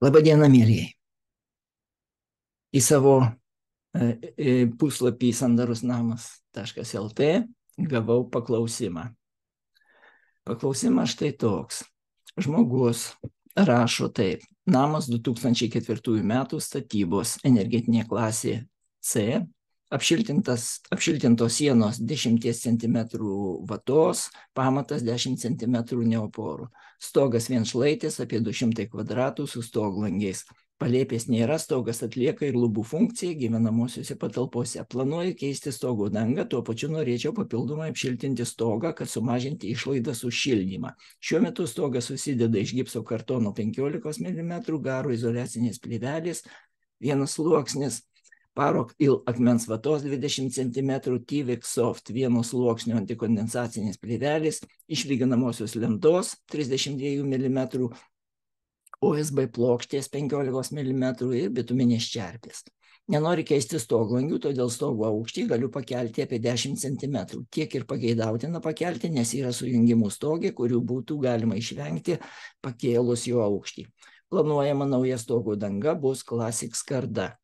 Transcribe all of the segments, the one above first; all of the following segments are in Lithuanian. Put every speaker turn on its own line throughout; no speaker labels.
Labadiena, mėlyjei. Į savo puslapį sandarusnamas.lt gavau paklausimą. Paklausimas štai toks. Žmogus rašo taip. Namas 2004 metų statybos, energetinė klasė C, apšiltintos sienos 10 cm vatos, pamatas 10 cm neoporų. Stogas vienšlaitis apie 200 kvadratų su stoglangiais. Palėpės nėra, stogas atlieka ir lubų funkciją gyvenamosiuose patalpose. Planuoju keisti stogo dangą, tuo pačiu norėčiau papildomai apšiltinti stogą, kad sumažinti išlaidas už šildymą. Šiuo metu stogas susideda iš gipso kartono 15 mm garo izoliacinės plėvelės, vienas sluoksnis, Parok il akmens vatos 20 cm, Tyvek Soft vieno sluoksnio antikondensacinės plėvelės, iš lyginamosios lentos 32 mm, OSB plokštės 15 mm ir bituminės čerpės. Nenoriu keisti stoglangių, todėl stogo aukštį galiu pakelti apie 10 cm. Tiek ir pageidautina pakelti, nes yra sujungimų stogė, kurių būtų galima išvengti pakėlus jo aukštį. Planuojama nauja stogo danga bus Classic skarda.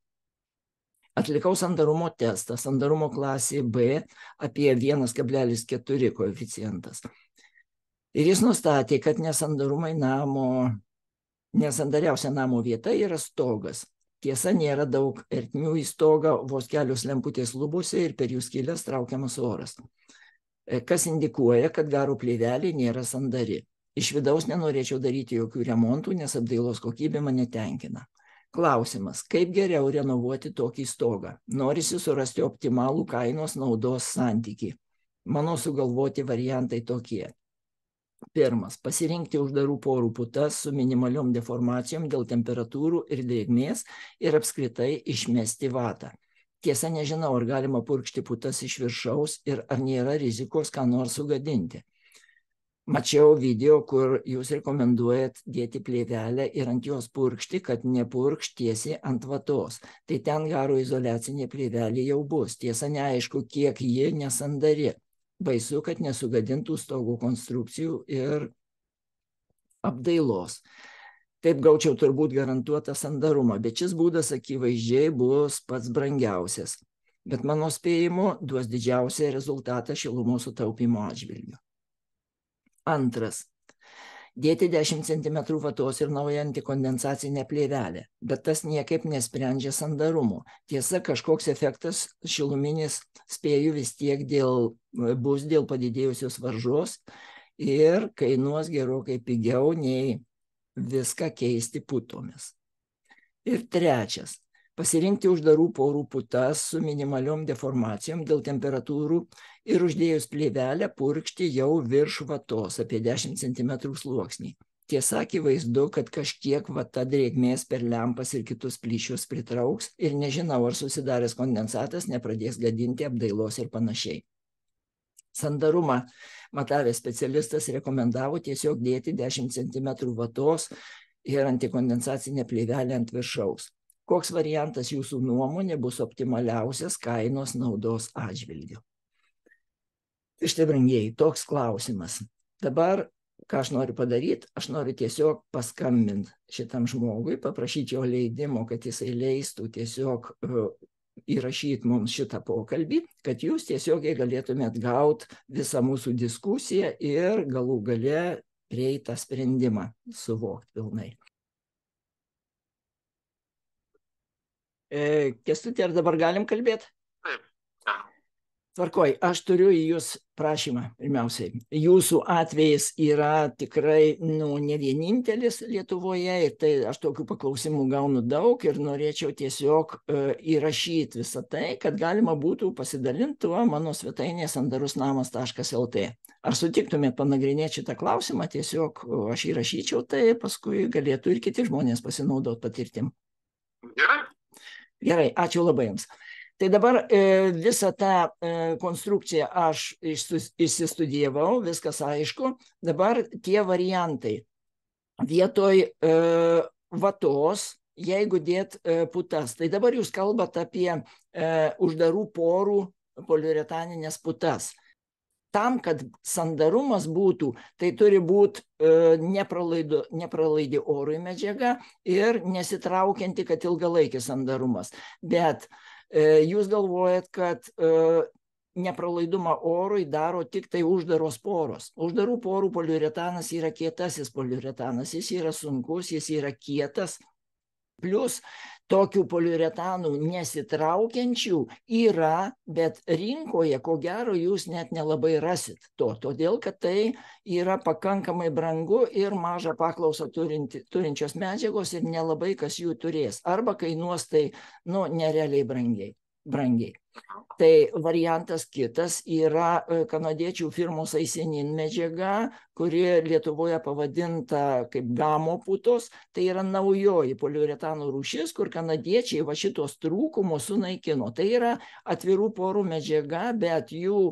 Atlikau sandarumo testą, sandarumo klasė B apie 1,4 koeficientas. Ir jis nustatė, kad nesandariausia namo vieta yra stogas. Tiesa, nėra daug ertmių į stogą, vos kelios lemputės lubose ir per jų skylės traukiamas oras. Kas indikuoja, kad garo plėvelė nėra sandari. Iš vidaus nenorėčiau daryti jokių remontų, nes apdailos kokybė mane tenkina. Klausimas, kaip geriau renovuoti tokį stogą? Norisi surasti optimalų kainos naudos santykį. Mano sugalvoti variantai tokie. Pirmas, pasirinkti uždarų porų putas su minimaliom deformacijom dėl temperatūrų ir drėgmės ir apskritai išmesti vatą. Tiesa, nežinau, ar galima purkšti putas iš viršaus ir ar nėra rizikos ką nors sugadinti. Mačiau video, kur jūs rekomenduojat dėti plėvelę ir ant jos purkšti, kad nepurkšt tiesiai ant vatos. Tai ten garo izoliacinė plėvelė jau bus. Tiesa, neaišku, kiek ji nesandari. Baisu, kad nesugadintų stogo konstrukcijų ir apdailos. Taip gaučiau turbūt garantuotą sandarumą, bet šis būdas akivaizdžiai bus pats brangiausias. Bet mano spėjimu duos didžiausią rezultatą šilumos sutaupymo atžvilgiu. Antras. Dėti 10 cm vatos ir naują antikondensacinę plėvelę, bet tas niekaip nesprendžia sandarumo. Tiesa, kažkoks efektas šiluminis, spėju, vis tiek bus dėl padidėjusios varžos ir kainuos gerokai pigiau nei viską keisti putomis. Ir trečias. Pasirinkti uždarų porų putas su minimaliom deformacijom dėl temperatūrų ir uždėjus plėvelę purkšti jau virš vatos apie 10 cm sluoksnį. Tiesa, akivaizdu, kad kažkiek vata drėgmės per lempas ir kitus plyšius pritrauks ir nežinau, ar susidaręs kondensatas nepradės gadinti apdailos ir panašiai. Sandarumą matavęs specialistas rekomendavo tiesiog dėti 10 cm vatos ir antikondensacinę plėvelę ant viršaus. Koks variantas jūsų nuomonė bus optimaliausias kainos naudos atžvilgiu? Štai, brangieji, toks klausimas. Dabar, ką aš noriu padaryti, aš noriu tiesiog paskambinti šitam žmogui, paprašyti jo leidimo, kad jisai leistų tiesiog įrašyti mums šitą pokalbį, kad jūs tiesiogiai galėtumėt gauti visą mūsų diskusiją ir galų gale prieiti tą sprendimą suvokti pilnai. Kęstuti, ar dabar galim kalbėti?
Taip.
Tvarkoj, aš turiu į jūs prašymą, pirmiausiai. Jūsų atvejis yra tikrai ne vienintelis Lietuvoje ir tai aš tokių paklausimų gaunu daug ir norėčiau tiesiog įrašyti visą tai, kad galima būtų pasidalinti tuo mano svetainėje sandarusnamas.lt. Ar sutiktumėt panagrinėti šitą klausimą? Tiesiog aš įrašyčiau tai, paskui galėtų ir kiti žmonės pasinaudoti patirtim.
Gerai.
Gerai, ačiū labai jums. Tai dabar visą tą konstrukciją aš išsistudijavau, viskas aišku. Dabar tie variantai. Vietoj vatos, jeigu dėt putas, tai dabar jūs kalbat apie uždarų porų poliuretaninės putas. tam, kad sandarumas būtų, tai turi būti nepralaidi orui medžiaga ir nesitraukianti, kad ilgalaikis sandarumas. Bet jūs galvojat, kad nepralaidumą orui daro tik tai uždaros poros. Uždarų porų poliuretanas yra kietasis poliuretanas, jis yra sunkus, jis yra kietas. Plus tokių poliuretanų nesitraukiančių yra, bet rinkoje, ko gero, jūs net nelabai rasit to, todėl kad tai yra pakankamai brangu ir mažą paklausą turinčios medžiagos ir nelabai kas jų turės. Arba kainuos tai, nerealiai brangiai. Tai variantas kitas yra kanadiečių firmos Aisenin medžiaga, kuri Lietuvoje pavadinta kaip gamo putos. Tai yra naujoji poliuretano rūšis, kur kanadiečiai va šitos trūkumus sunaikino. Tai yra atvirų porų medžiaga, bet jų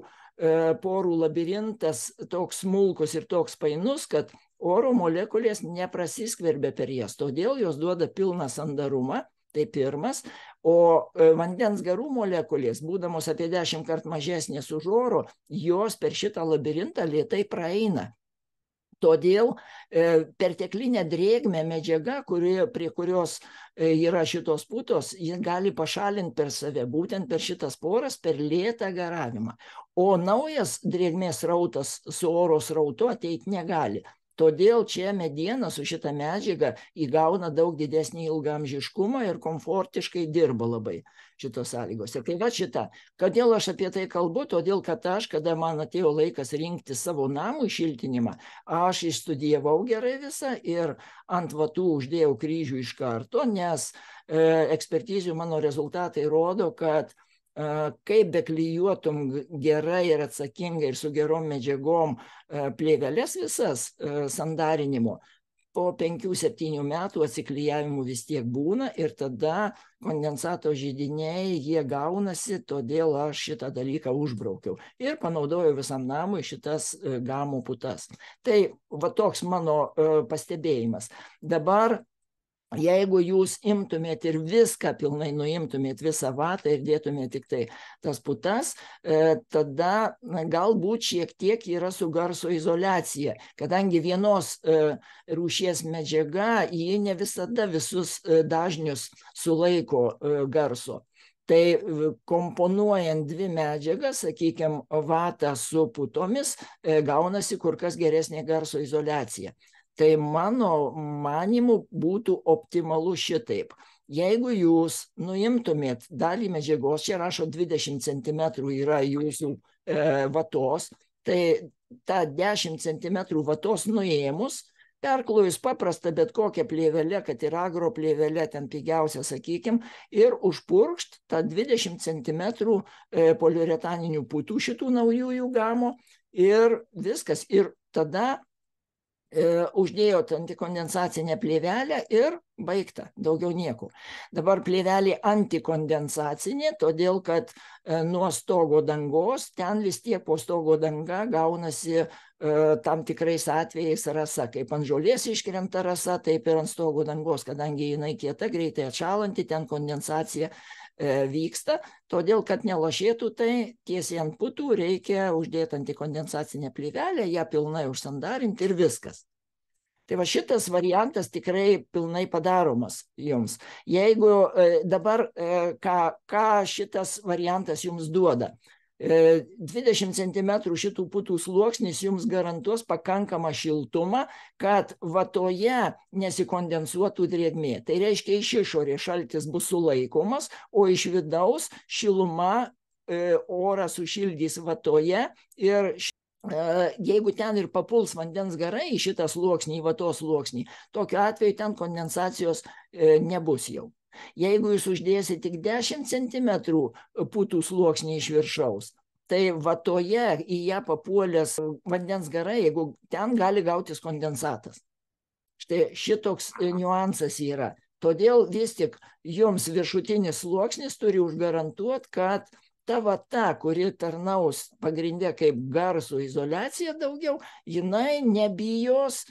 porų labirintas toks smulkus ir toks painus, kad oro molekulės neprasiskverbia per jas. Todėl jos duoda pilną sandarumą. Tai pirmas, o vandens garų molekulės, būdamos apie 10 kartų mažesnės už oro, jos per šitą labirintą lėtai praeina. Todėl perteklinė drėgmė medžiaga, prie kurios yra šitos putos, ji gali pašalinti per save, būtent per šitas poras, per lėtą garavimą. O naujas drėgmės srautas su oro srautu ateiti negali. Todėl čia mediena su šita medžiaga įgauna daug didesnį ilgaamžiškumą ir komfortiškai dirba labai šitos sąlygos. Ir kai va šita, kodėl aš apie tai kalbu, todėl kad kada man atėjo laikas rinkti savo namų šiltinimą, aš išstudijavau gerai visą ir ant vatų uždėjau kryžių iš karto, nes ekspertizių mano rezultatai rodo, kad kaip beklijuotum gerai ir atsakingai ir su gerom medžiagom plėveles visas sandarinimo, po 5-7 metų atsiklijavimų vis tiek būna ir tada kondensato židiniai, jie gaunasi, todėl aš šitą dalyką užbraukiau ir panaudojau visam namui šitas gamo putas. Tai va toks mano pastebėjimas. Dabar jeigu jūs imtumėt ir viską pilnai nuimtumėt visą vatą ir dėtumėt tik tai tas putas, tada galbūt šiek tiek yra su garso izoliacija, kadangi vienos rūšies medžiaga, ji ne visada visus dažnius sulaiko garso. Tai komponuojant dvi medžiagas, sakykime, vatą su putomis, gaunasi kur kas geresnė garso izoliacija. Tai mano manimu būtų optimalu šitaip. Jeigu jūs nuimtumėt dalį medžiagos, čia rašo 20 cm yra jūsų vatos, tai tą 10 cm vatos nuėmus, perklojus paprastą bet kokią plėvelę, kad ir agro plėvelę, ten pigiausia, sakykime, ir užpurkšt tą 20 cm poliuretaninių putų šitų naujųjų gamo ir viskas. Ir tada uždėjot antikondensacinę plėvelę ir baigta, daugiau nieko. Dabar plėvelė antikondensacinė, todėl kad nuo stogo dangos, ten vis tiek po stogo danga gaunasi tam tikrais atvejais rasa. Kaip ant žolės iškrenta rasa, taip ir ant stogo dangos, kadangi jinai kieta, greitai atšalanti, ten kondensacija vyksta, todėl kad nelašėtų tai tiesiai ant putų reikia uždėti antikondensacinę plėvelę, ją pilnai užsandarinti ir viskas. Tai va šitas variantas tikrai pilnai padaromas jums. Jeigu dabar, ką šitas variantas jums duoda? 20 cm šitų putų sluoksnis jums garantuos pakankamą šiltumą, kad vatoje nesikondensuotų drėgmė. Tai reiškia, iš išorės šaltis bus sulaikomas, o iš vidaus šiluma orą sušildys vatoje ir jeigu ten ir papuls vandens garai į šitą sluoksnį, į vatos sluoksnį, tokiu atveju ten kondensacijos nebus jau. Jeigu jūs uždėsite tik 10 cm putų sluoksnį iš viršaus, tai vatoje į ją papuolęs vandens garai, jeigu ten gali gautis kondensatas. Štai šitoks niuansas yra. Todėl vis tik jums viršutinis sluoksnis turi užgarantuoti, kad ta vata, kuri tarnaus pagrindė kaip garso izoliacija daugiau, jinai nebijos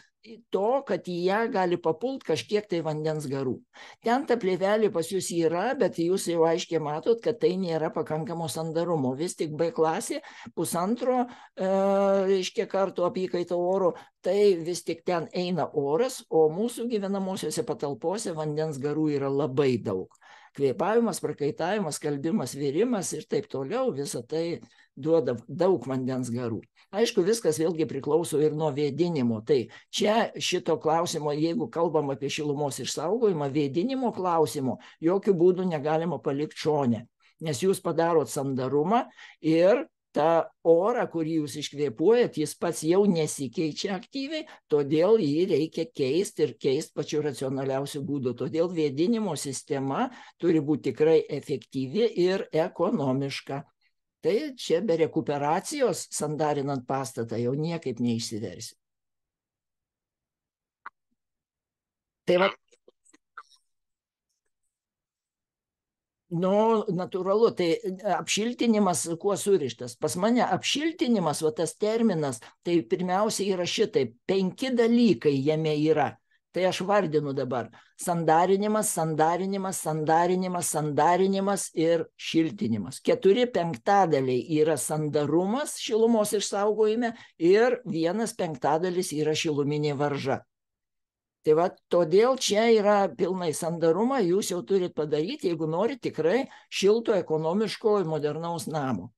to, kad į ją gali papult kažkiek tai vandens garų. Ten ta plėvelė pas jūs yra, bet jūs jau aiškiai matot, kad tai nėra pakankamo sandarumo. Vis tik B klasė, pusantro reiškia kartų apykaita oro, tai vis tik ten eina oras, o mūsų gyvenamosiose patalpose vandens garų yra labai daug. Kvėpavimas, prakaitavimas, skalbimas, virimas ir taip toliau, visa tai duoda daug vandens garų. Aišku, viskas vėlgi priklauso ir nuo vėdinimo. Tai čia šito klausimo, jeigu kalbam apie šilumos išsaugojimą, vėdinimo klausimo jokių būdų negalima palikti šone, nes jūs padarot sandarumą ir tą orą, kurį jūs iškvėpuojat, jis pats jau nesikeičia aktyviai, todėl jį reikia keisti ir keisti pačiu racionaliausiu būdu. Todėl vėdinimo sistema turi būti tikrai efektyvi ir ekonomiška. Tai čia be rekuperacijos sandarinant pastatą jau niekaip neišsiversi. Tai va, natūralu, tai apšiltinimas kuo surištas. Pas mane apšiltinimas, va tas terminas, tai pirmiausia yra šitai, 5 dalykai jame yra. Tai aš vardinu dabar. Sandarinimas, sandarinimas, sandarinimas, sandarinimas ir šiltinimas. 4/5 yra sandarumas šilumos išsaugojime ir 1/5 yra šiluminė varža. Tai va, todėl čia yra pilnai sandarumą, jūs jau turit padaryti, jeigu norit tikrai šilto, ekonomiško ir modernaus namo.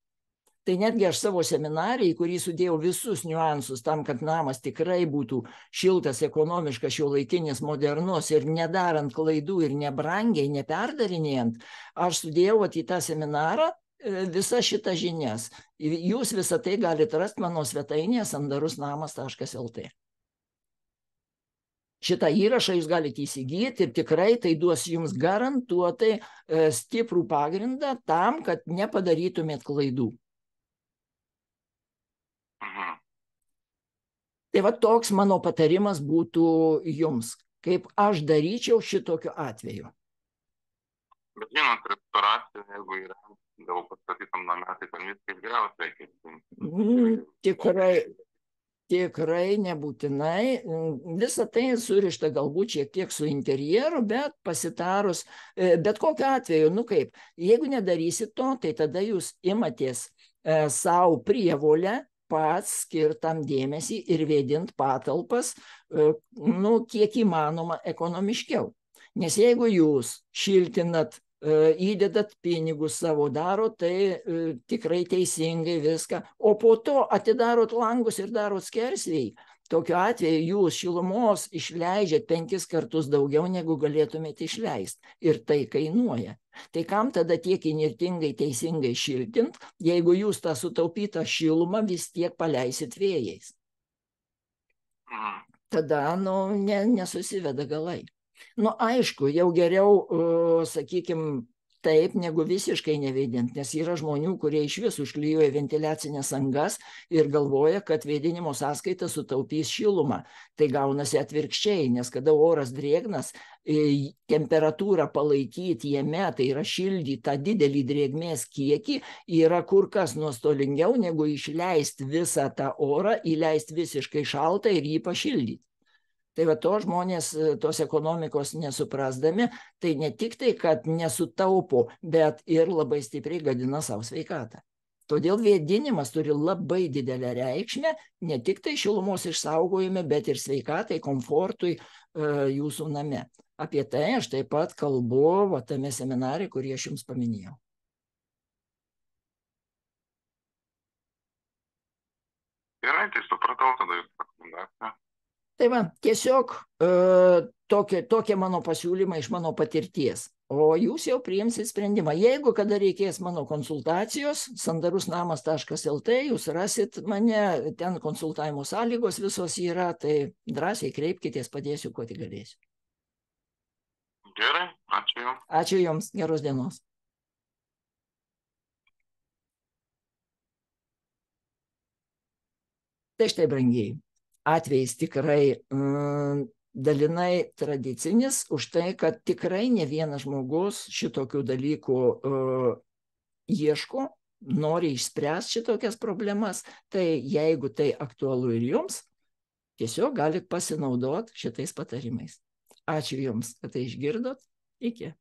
Tai netgi aš savo seminarį, į kurį sudėjau visus niuansus tam, kad namas tikrai būtų šiltas, ekonomiškas, šiuolaikinis, modernus ir nedarant klaidų ir nebrangiai, neperdarinėjant, aš sudėjau į tą seminarą visas šitas žinias. Jūs visą tai galite rasti mano svetainėje sandarusnamas.lt. Šitą įrašą jūs galite įsigyti ir tikrai tai duos jums garantuotai stiprų pagrindą tam, kad nepadarytumėt klaidų. Tai va toks mano patarimas būtų jums, kaip aš daryčiau šitokiu atveju.
Bet žinot, restauracija, jeigu yra dėl pastatytam name, tai ten viskas geriausiai.
Tikrai nebūtinai. Visa tai surišta galbūt šiek tiek su interjeru, bet pasitarus, bet kokiu atveju, kaip, jeigu nedarysit to, tai tada jūs imatės savo prievolę pats skirtam dėmesį ir vėdint patalpas, kiek įmanoma ekonomiškiau. Nes jeigu jūs šiltinat, įdedat pinigus savo, darot, tai tikrai teisingai viską, o po to atidarot langus ir darot skersvėjį, tokiu atveju jūs šilumos išleidžiat 5 kartus daugiau, negu galėtumėte išleisti. Ir tai kainuoja. Tai kam tada tiek įnirtingai teisingai šiltint, jeigu jūs tą sutaupytą šilumą vis tiek paleisit vėjais? Tada, nesusiveda galai. Aišku, jau geriau, sakykime, taip, negu visiškai nevėdint, nes yra žmonių, kurie iš vis užklijuoja ventiliacinės angas ir galvoja, kad vėdinimo sąskaita sutaupys šilumą. Tai gaunasi atvirkščiai, nes kada oras drėgnas, temperatūrą palaikyti jame, tai yra šildyti tą didelį drėgmės kiekį, yra kur kas nuostolingiau, negu išleisti visą tą orą, įleisti visiškai šaltą ir jį pašildyti. Tai va to žmonės tos ekonomikos nesuprasdami, tai ne tik tai, kad nesutaupo, bet ir labai stipriai gadina savo sveikatą. Todėl vėdinimas turi labai didelę reikšmę, ne tik tai šilumos išsaugojime, bet ir sveikatai, komfortui jūsų name. Apie tai aš taip pat kalbu tame seminare, kurį aš jums paminėjau.
Gerai, tai supratau tada jūsų rekomendaciją.
Tai va, tiesiog tokie mano pasiūlymai iš mano patirties, o jūs jau priimsit sprendimą. Jeigu kada reikės mano konsultacijos, sandarusnamas.lt, jūs rasit mane, ten konsultavimo sąlygos visos yra, tai drąsiai kreipkitės, padėsiu, kuo tik galėsiu.
Gerai, ačiū jums.
Ačiū jums, geros dienos. Tai štai, brangiai. Atvejis tikrai dalinai tradicinis už tai, kad tikrai ne vienas žmogus šitokių dalykų ieško, nori išspręsti šitokias problemas. Tai jeigu tai aktualu ir jums, tiesiog galit pasinaudoti šitais patarimais. Ačiū Jums, kad tai išgirdot. Iki.